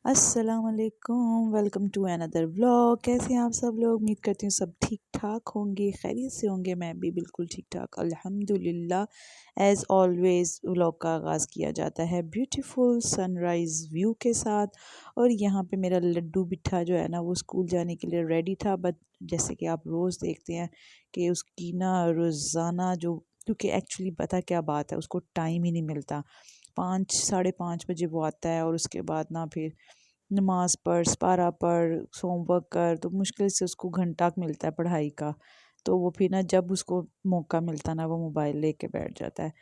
अस्सलाम वालेकुम, welcome to another vlog. कैसे हैं आप सब लोग? उम्मीद करती हूँ सब ठीक ठाक होंगे, खैरियत से होंगे। मैं भी बिल्कुल ठीक ठाक अल्हम्दुलिल्लाह। एज़ ऑलवेज़ व्लॉग का आगाज़ किया जाता है ब्यूटीफुल सनराइज़ व्यू के साथ। और यहाँ पे मेरा लड्डू बिट्ठा जो है ना, वो स्कूल जाने के लिए रेडी था। बट जैसे कि आप रोज़ देखते हैं कि उसकी ना रोज़ाना जो, क्योंकि एक्चुअली पता क्या बात है, उसको टाइम ही नहीं मिलता। 5 साढ़े 5 बजे वो आता है और उसके बाद ना फिर नमाज़ पढ़, सपारा पढ़, होमवर्क कर, तो मुश्किल से उसको घंटा मिलता है पढ़ाई का। तो वो फिर ना जब उसको मौका मिलता ना, वो मोबाइल लेके बैठ जाता है।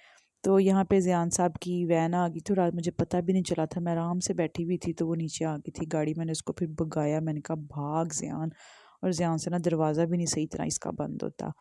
तो यहाँ पे ज़ियान साहब की वैन आ गई, तो रात मुझे पता भी नहीं चला था, मैं आराम से बैठी हुई थी तो वो नीचे आ गई थी गाड़ी। मैंने उसको फिर भगाया, मैंने कहा भाग ज़ियान। और ज़ियान से ना दरवाज़ा भी नहीं सही तरह इसका बंद होता।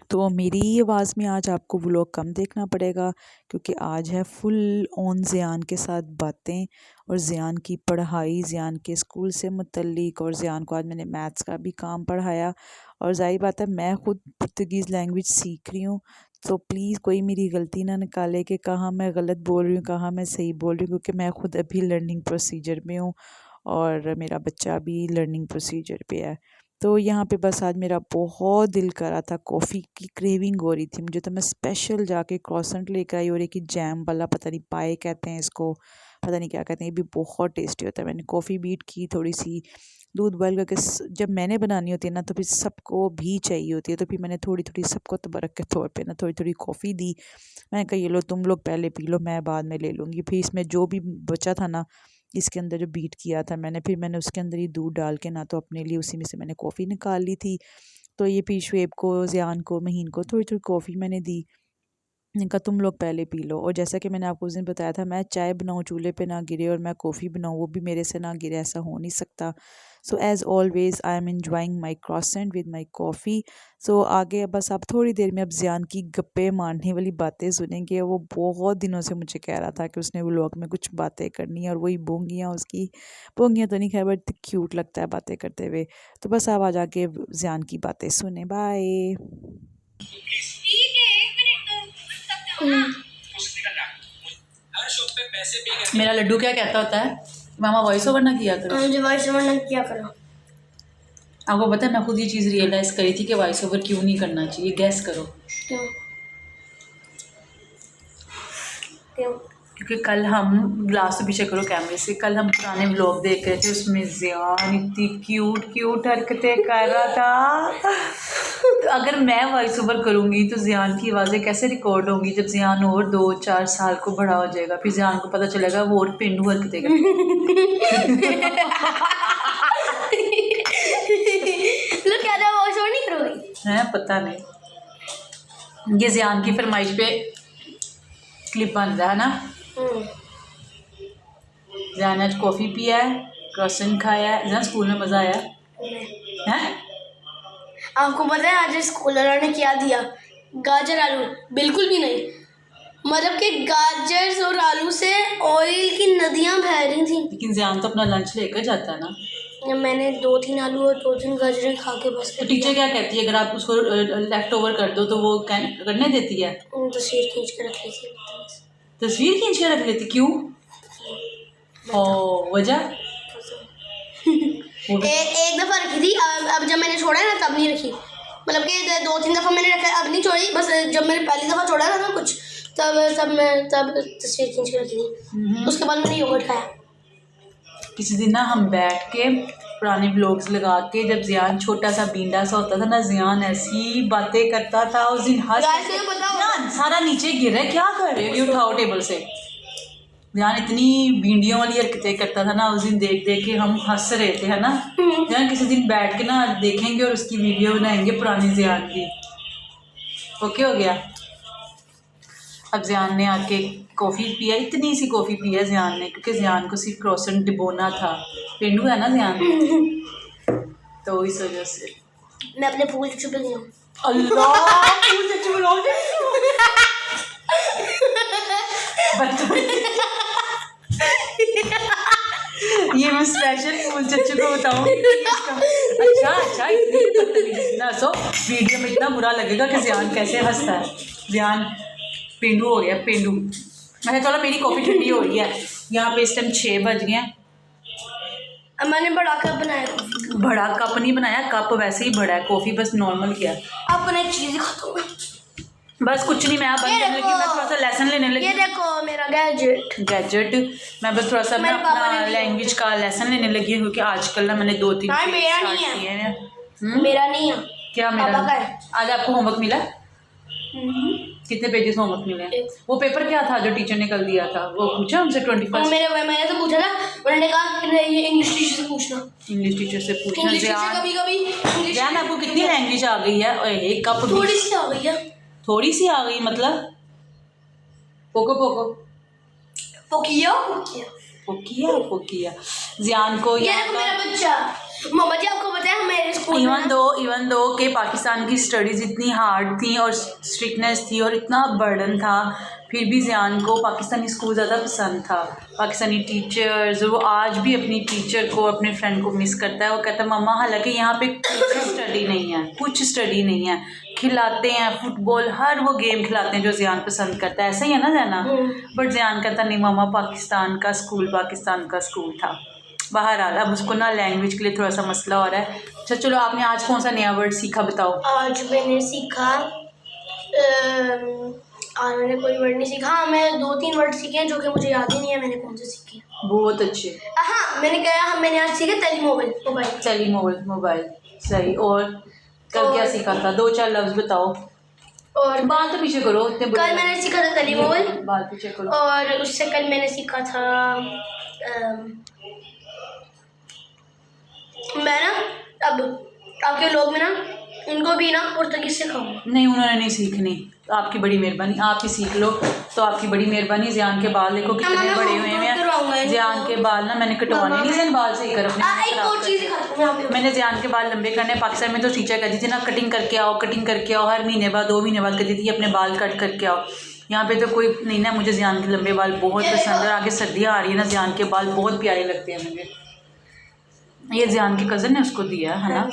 तो मेरी आवाज़ में आज आपको व्लॉग कम देखना पड़ेगा, क्योंकि आज है फुल ऑन ज़ियान के साथ बातें और ज़ियान की पढ़ाई, ज़ियान के स्कूल से मुतल्लिक। और ज़ियान को आज मैंने मैथ्स का भी काम पढ़ाया। और ज़ाहिर बात है, मैं ख़ुद पुर्तगीज़ लैंग्वेज सीख रही हूँ, तो प्लीज़ कोई मेरी गलती ना निकाले कि कहाँ मैं गलत बोल रही हूँ, कहाँ मैं सही बोल रही हूँ, क्योंकि मैं ख़ुद अभी लर्निंग प्रोसीजर में हूँ और मेरा बच्चा भी लर्निंग प्रोसीजर पे है। तो यहाँ पे बस आज मेरा बहुत दिल कर रहा था, कॉफ़ी की क्रेविंग हो रही थी मुझे, तो मैं स्पेशल जाके क्रॉसेंट लेकर आई। और एक ही जैम वाला, पता नहीं पाए कहते हैं इसको, पता नहीं क्या कहते हैं, ये भी बहुत टेस्टी होता है। मैंने कॉफ़ी बीट की, थोड़ी सी दूध बॉयल करके जब मैंने बनानी होती है ना, तो फिर सबको भी चाहिए होती है, तो फिर मैंने थोड़ी थोड़ी सबको तबरक के तौर पे ना थोड़ी थोड़ी कॉफ़ी दी। मैंने कहा ये लो, तुम लोग पहले पी लो, मैं बाद में ले लूँगी। फिर इसमें जो भी बचा था ना, इसके अंदर जो बीट किया था मैंने, फिर मैंने उसके अंदर ही दूध डाल के ना, तो अपने लिए उसी में से मैंने कॉफ़ी निकाल ली थी। तो ये फिर शुएब को, ज़ियान को, महीन को थोड़ी थोड़ी कॉफ़ी मैंने दी। मैंने कहा तुम लोग पहले पी लो। और जैसा कि मैंने आपको उस दिन बताया था, मैं चाय बनाऊँ चूल्हे पे ना गिरे और मैं कॉफ़ी बनाऊँ वो भी मेरे से ना गिरे, ऐसा हो नहीं सकता। So as always I am enjoying my croissant with my coffee. So आगे बस आप थोड़ी देर में अब ज़ियान की गप्पे मारने वाली बातें सुनेंगे। वो बहुत दिनों से मुझे कह रहा था कि उसने व्लॉग में कुछ बातें करनी है, और वही बोंगियाँ उसकी, बोंगियाँ तो नहीं खैर, बट क्यूट लगता है बातें करते हुए। तो बस आप आज आके ज़ियान की बातें सुने। बाय। मेरा लड्डू क्या कहता होता है, मामा वॉइस ओवर ना किया करो। मुझे वॉइस ओवर ना किया करो। आपको पता है, मैं खुद ये चीज़ रियलाइज़ करी थी कि वॉइस ओवर क्यों नहीं करना चाहिए। गैस करो। क्यों? क्यों? क्योंकि कल हम, ग्लास से पीछे करो कैमरे से, कल हम पुराने व्लॉग देख रहे थे, उसमें ज़ियान इतनी क्यूट क्यूट हरकतें कर रहा था। तो अगर मैं वॉइस ओवर करूँगी तो ज़ियान की आवाज़ें कैसे रिकॉर्ड होंगी जब ज़ियान और 2-4 साल को बड़ा हो जाएगा? फिर ज़ियान को पता चलेगा वो और पेंडू हरकतें लोग क्या था, वॉइस ओवर नहीं करोगी? हैं, पता नहीं। ये ज़ियान की फरमाइश पे क्लिप बन रहा है ना। ज़ियान आज कॉफ़ी पिया है, क्रॉसेंट खाया है। ज़ियान स्कूल में मज़ा आया है? आपको पता है आज स्कूल वालों ने क्या दिया? गाजर आलू। बिल्कुल भी नहीं, मतलब कि गाजर और आलू से ऑयल की नदियां बह रही थी। लेकिन ज़ियान तो अपना लंच लेकर जाता है ना। मैंने 2-3 आलू और 2-3 गाजरें खा के बस। तो टीचर क्या कहती है अगर आप उसको लेफ्ट ओवर कर दो तो वो करने देती है? तस्वीर खींच के रख लेती। तस्वीर खींच के रख लेती? क्यों? ओ वजह? एक दफ़ा रखी थी, अब जब मैंने छोड़ा है ना तब नहीं रखी। मतलब कि 2-3 दफ़ा मैंने रखा है, अब नहीं छोड़ी। बस जब मैंने पहली दफ़ा छोड़ा ना कुछ, तब तस्वीर खींच के रखी थी। उसके बाद मैंने योगर्ट खाया। किसी दिन ना हम बैठ के पुराने व्लॉग्स लगा के, जब ज़ियान छोटा सा बींडा सा होता था ना, ज़ियान ऐसी बातें करता था उस दिन। ज़ियान सारा नीचे गिर रहा है, क्या कर रहे हो? ये उठाओ टेबल से। ज़ियान इतनी भिंडियों वाली हरकतें करता था ना, उस दिन देख देख के हम हंस रहे थे, है ना। ज़ियान किसी दिन बैठ के ना देखेंगे और उसकी वीडियो बनाएंगे पुरानी ज़ियान की। ओके हो गया। अब ज़ियान ने आके कॉफ़ी पिया, इतनी सी कॉफ़ी पिया ज़ियान ने, क्योंकि ज़ियान को सिर्फ क्रॉसेंट डिबोना था। पेंडू है ना ज़ियान, तो इस वजह से। मैं अपने फूल चुप गई हूँ। अल्लाह, फूल चच्चू बुलाओगे? ये मैं स्पेशल फूल चच्चू को बताऊंगी। अच्छा इतनी ना सो वीडियो में इतना बुरा लगेगा कि ज़ियान कैसे हंसता है। ज़ियान पेंडू हो गया, पेंडू। मैं चलो मेरी कॉफ़ी ठंडी हो रही है। यहाँ पे इस टाइम 6 बज गए हैं अब मैंने बड़ा कप बनाया कॉफी का। बड़ा कप नहीं बनाया, कप वैसे ही बड़ा है, कॉफ़ी बस नॉर्मल किया। आपको एक चीज़ दिखाता हूँ। बस कुछ नहीं, मैं बंद करने लगी, मैं थोड़ा सा लेसन लेने लगी। ये देखो मेरा गैजेट। मैं बस थोड़ा सा मेरे पापा ने अपना दिया लैंग्वेज का लेसन लेने लगी हूँ, क्योंकि आजकल ना मैंने 2-3 हाँ, पेज मेरा स्टार्ट नहीं है। किए हैं। मेरा नहीं है, क्या मेरा? पापा का है। आज आपको होमवर्क मिला? कितने पेजेस होमवर्क मिले? एक। वो पेपर क्या था जो टीचर ने कल दिया था, वो पूछा हमसे 21? मैंने तो पूछा था, उन्होंने कहा कि नहीं, ये इंग्लिश टीचर से पूछना। इंग्लिश टीचर से पूछना। इंग्लिश टीचर कभी जान आपको कितनी लैंग्वेज आ गई है? ओए कप थोड़ी सी आ गई है। थोड़ी सी आ गई मतलब? पोको पोको पोकिया पोकिया जियान को ये देखो मेरा बच्चा। मामा जी आपको पता है मेरे स्कूल में इवन दो के पाकिस्तान की स्टडीज़ इतनी हार्ड थी और स्ट्रिक्टनेस थी और इतना बर्डन था, फिर भी जियान को पाकिस्तानी स्कूल ज़्यादा पसंद था, पाकिस्तानी टीचर्स। वो आज भी अपनी टीचर को, अपने फ्रेंड को मिस करता है। वो कहता है मम्मा हालांकि यहाँ पे कुछ स्टडी नहीं है, खिलाते हैं फुटबॉल, हर वो गेम खिलाते हैं जो जियान पसंद करता है, ऐसा ही है ना जाना। बट जियान कहता नहीं मम्मा पाकिस्तान का स्कूल था। बाहर आ रहा, अब उसको ना लैंग्वेज के लिए थोड़ा सा मसला हो रहा है। अच्छा चलो, आपने आज कौन सा नया वर्ड सीखा बताओ? आज मैंने सीखा आज मैंने कोई वर्ड नहीं सीखा। मैं 2-3 वर्ड सीखे हैं जो कि मुझे याद ही नहीं है मैंने कौन से सीखे। बहुत अच्छे। हाँ मैंने आज सीखा मोबाइल सही। और कल क्या सीखा था? 2-4 लफ्ज बताओ। और बाल तो पीछे करो, इतने कल मैंने सीखा था टेलीमोबाइल। बाल पीछे करो। और उससे कल मैंने सीखा था मैं ना अब आपके लोग में ना इनको भी ना पुर्तगीज सिखाऊंगा। नहीं, उन्होंने नहीं सीखनी, तो आपकी बड़ी मेहरबानी, आप ही सीख लो तो आपकी बड़ी मेहरबानी। जियान के बाल देखो कितने बड़े हुए हैं। जियान के बाल ना मैंने कटवाने नहीं, जियान बाल सही कर अपने। एक और चीज़ दिखाती हूँ मैं। मैंने जियान के बाल लंबे करने, पाकिस्तान में तो टीचर कहती थी ना कटिंग करके आओ, हर महीने बाद 2 महीने बाद कहती थी अपने बाल कट करके आओ। यहाँ पे तो कोई नहीं ना। मुझे जियान के लंबे बाल बहुत पसंद है और आगे सर्दियाँ आ रही है ना, जियान के बाल बहुत प्यारे लगते हैं मुझे। ये जियान के कज़न ने उसको दिया है ना,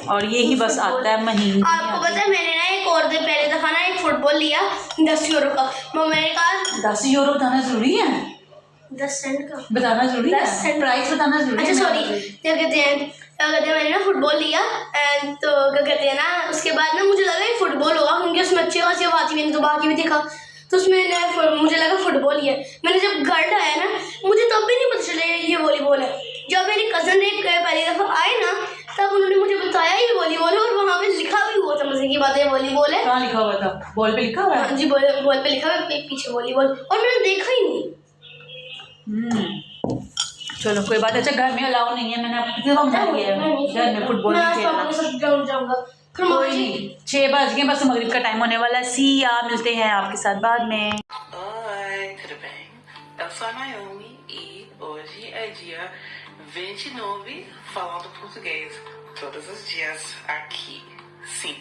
और ये ही बस आता है महीने। आपको पता है मैंने ना एक और दिन पहले दफा ना एक फुटबॉल लिया 10 यूरो का। मैंने कहा 10 यूरो बताना जरूरी है? 10 सेंट का बताना जरूरी है? 10 सेंट प्राइस बताना जरूरी है? अच्छा सॉरी, क्या कहते हैं मैंने ना फुटबॉल लिया एंड तो क्या कहते हैं ना, उसके बाद ना मुझे लगा ये फुटबॉल होगा क्योंकि उसमें अच्छी खासी आवाज़ थी। मैंने तो बाकी भी देखा तो उसमें मुझे लगा फुटबॉल ही है। मैंने जब घर आया ना मुझे तब भी नहीं पता चला ये वॉलीबॉल है। जब मेरी कज़न ने पहली दफ़ा आए ना तब उन्होंने मुझे बताया ये वॉलीबॉल है, और वहाँ पे लिखा भी हुआ था, मजे की बात है वॉलीबॉल है। कहाँ लिखा हुआ था? बॉल पे लिखा हुआ है? हाँ जी, बॉल पे लिखा हुआ है, पीछे वॉलीबॉल, और मैंने देखा ही नहीं। चलो कोई बात। अच्छा घर में अलाउ नहीं है, मैंने आपको कितनी बार मना किया है घर में फुटबॉल नहीं खेलना। जाऊंगा कोई नहीं, 6 बज गए, बस मगरिब का टाइम होने वाला है। सी या मिलते हैं आपके साथ बाद में। Oi, tudo bem? Eu sou a Naomi e hoje é dia 29 falando português todos os dias aqui. Sim.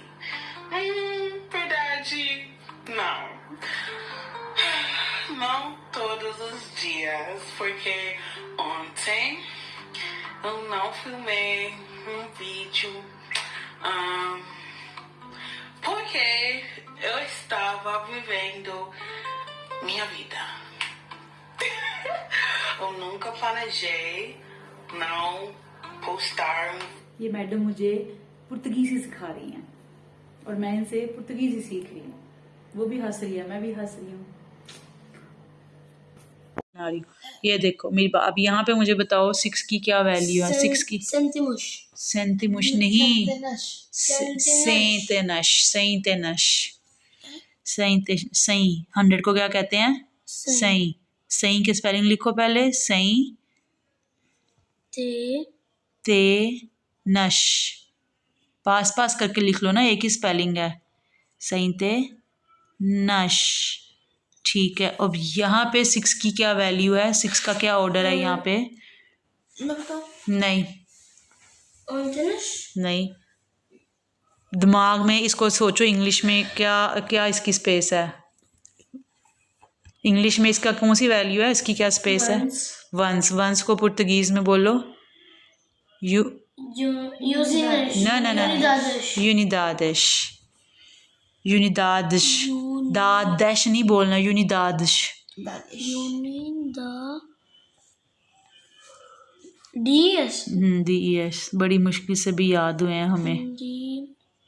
Verdade, não. Não todos os dias, porque ontem eu não filmei um vídeo. Porque eu estava vivendo minha vida. Eu nunca planejei não postar. ये madam मुझे पुर्तगीज़ी सिखा रही हैं और मैं इनसे पुर्तगीज़ी सीख रही हूँ। वो भी हंस रही है, मैं भी हंस रही हूँ। ये देखो मेरी अब यहाँ पे मुझे बताओ 6 की क्या वैल्यू है? 6 की सेंतिमुश नहीं, सही 100 को क्या कहते हैं? सही की स्पेलिंग लिखो पहले। सही ते नश, पास करके लिख लो ना, एक ही स्पेलिंग है। सही ते नश, ठीक है। अब यहाँ पे 6 की क्या वैल्यू है? 6 का क्या ऑर्डर है यहाँ पे? नहीं, दिमाग में इसको सोचो। इंग्लिश में क्या इसकी स्पेस है? इंग्लिश में इसका कौन सी वैल्यू है? इसकी क्या स्पेस है? वंस को पुर्तगीज में बोलो यूनिदादिश दादश नहीं बोलना, DS DES बड़ी मुश्किल से भी याद हुए हैं हमें।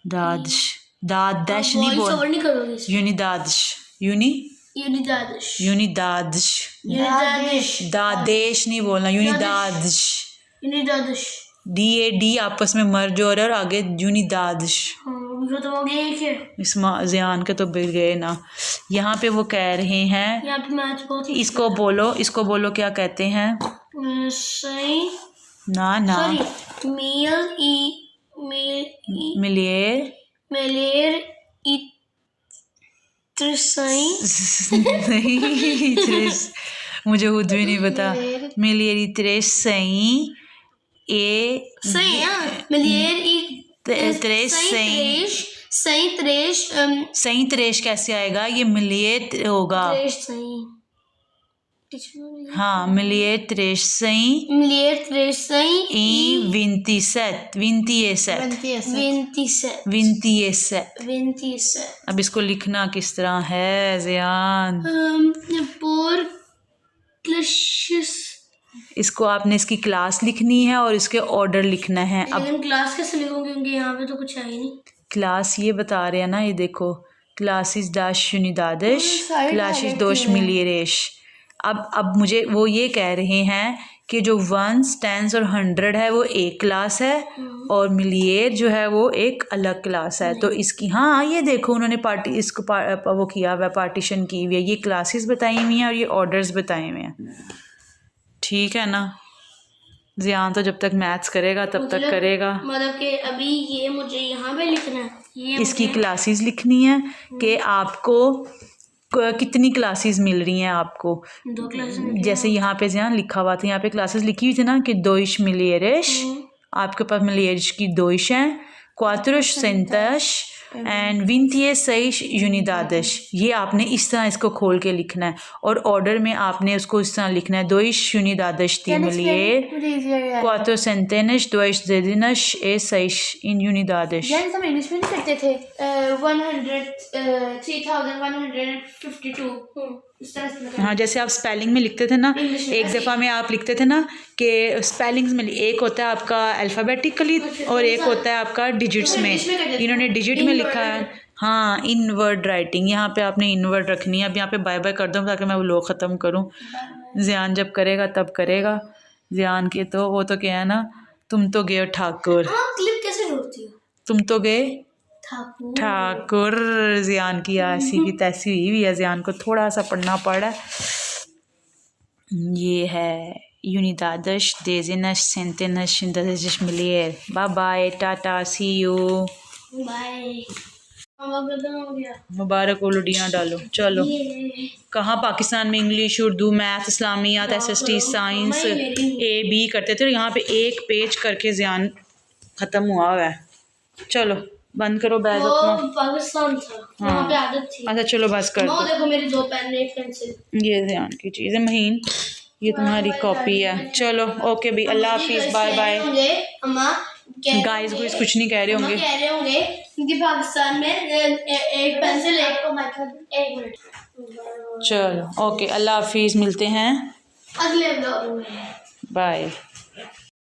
दादश दादश नहीं वॉइस ओवर बोल, नहीं करोगे यूनिदादश यूनि यूनिदादिश यूनिदादश यूनिदादिश दादेश नहीं बोलना, यूनिदादश। यूनिदादिश DAD आपस में मर्ज हो रहा है और आगे यूनिदादश। जो तो हो गया एक है। इस ज़ियान के तो बिल गए ना। यहाँ पे वो कह रहे हैं, यहाँ पे मैच बहुत इसको बोलो क्या कहते हैं। सही ना ना सॉरी मिलिए मेलेर इत्रसई नहीं त्रेस, मुझे खुद भी नहीं पता। मिलिए त्रेस सही ए सही मेलेर त्रेस सही सही त्रेश सही त्रेश कैसे आएगा, ये मिलिए होगा। त्रेश सही हाँ मिलिए त्रेश सही मिलेर त्रेश सही ई विंतीसेट विंतीएसेट विंतीएसेट। अब इसको लिखना किस तरह है ज़ियान? पोर क्लशियस। इसको आपने इसकी क्लास लिखनी है और इसके ऑर्डर लिखना है। अब लेकिन क्लास कैसे लिखूंगी क्योंकि यहाँ पे तो कुछ है ही नहीं। क्लास ये बता रहे हैं ना, ये देखो क्लासिस दाश यूनिदादिश क्लासिस दोश मिलियरेश। अब मुझे वो ये कह रहे हैं कि जो 1s 10s और 100 है वो एक क्लास है और मिलियर जो है वो एक अलग क्लास है। तो इसकी हाँ ये देखो उन्होंने इसको वो किया हुआ है, पार्टीशन की हुई है। ये क्लासेस बताई हुई हैं और ये ऑर्डर्स बताए हुए हैं, ठीक है ना। ज़ियान तो जब तक मैथ्स करेगा तब तक करेगा। मतलब कि अभी ये मुझे यहाँ पे लिखना है, ये इसकी क्लासेस लिखनी है कि आपको कितनी क्लासेस मिल रही हैं आपको। 2 क्लास जैसे यहाँ पे ज़ियान लिखा हुआ था, यहाँ पे क्लासेस लिखी हुई थी ना कि दोइश मिलियरिश, आपके पास मिलियरिश की दोइश हैं, क्वात्रोश सेंटश एंड 26 यूनिदादिश। ये आपने इस तरह इसको खोल के लिखना है और ऑर्डर में आपने उसको इस तरह लिखना है। दोइश यूनिदादिश ती मिलियर क्वात्रो सेंटेनिश दोइश जेदिनश ए सैश इन यूनिदादिश। यानी हम इंग्लिश में नहीं करते थे 3152 इस तरह से। हाँ जैसे आप स्पेलिंग में लिखते थे ना, एक दफ़ा में आप लिखते थे ना कि स्पेलिंग्स में एक होता है आपका अल्फ़ाबेटिकली और एक होता है आपका डिजिट्स में। इन्होंने डिजिट में लिखा है। हाँ इनवर्ड राइटिंग, यहाँ पे आपने इनवर्ड रखनी है। अब यहाँ पे बाय बाय कर दूँ ताकि मैं वो लोग ख़त्म करूँ। ज़ियान जब करेगा तब करेगा। ज़ियान के तो वो तो क्या है ना, तुम तो गए ठाकुर, क्लिप कैसे ढूंढती हो? तुम तो गए ठाकुर। ज़ियान की ऐसी की तैसी हुई है। ज़ियान को थोड़ा सा पढ़ना पड़ा। ये है यूनिदादिश देजिनश सेंटेनश इंदादिश मिलियर। Bye bye tata see you bye. मुबारक हो लुडियाँ डालो। चलो कहाँ पाकिस्तान में English Urdu math Islamiyat SST science AB करते थे, यहाँ पे एक पेज करके ज़ियान ख़त्म हुआ है। चलो बंद करो बैग अपना। पाकिस्तान था वहाँ पे आदत थी। अच्छा चलो बस कर दो। देखो मेरी 2 पेन एक पेंसिल। ये ध्यान की चीज़ है महीन, ये तुम्हारी कॉपी है। चलो ओके भी, अल्लाह हाफिज़, बाय बाय। गाइस कुछ नहीं कह रहे होंगे क्योंकि पाकिस्तान में एक पेंसिल एक मिनट। चलो ओके अल्लाह हाफिज़, मिलते हैं अगले ब्लॉग में। बाय।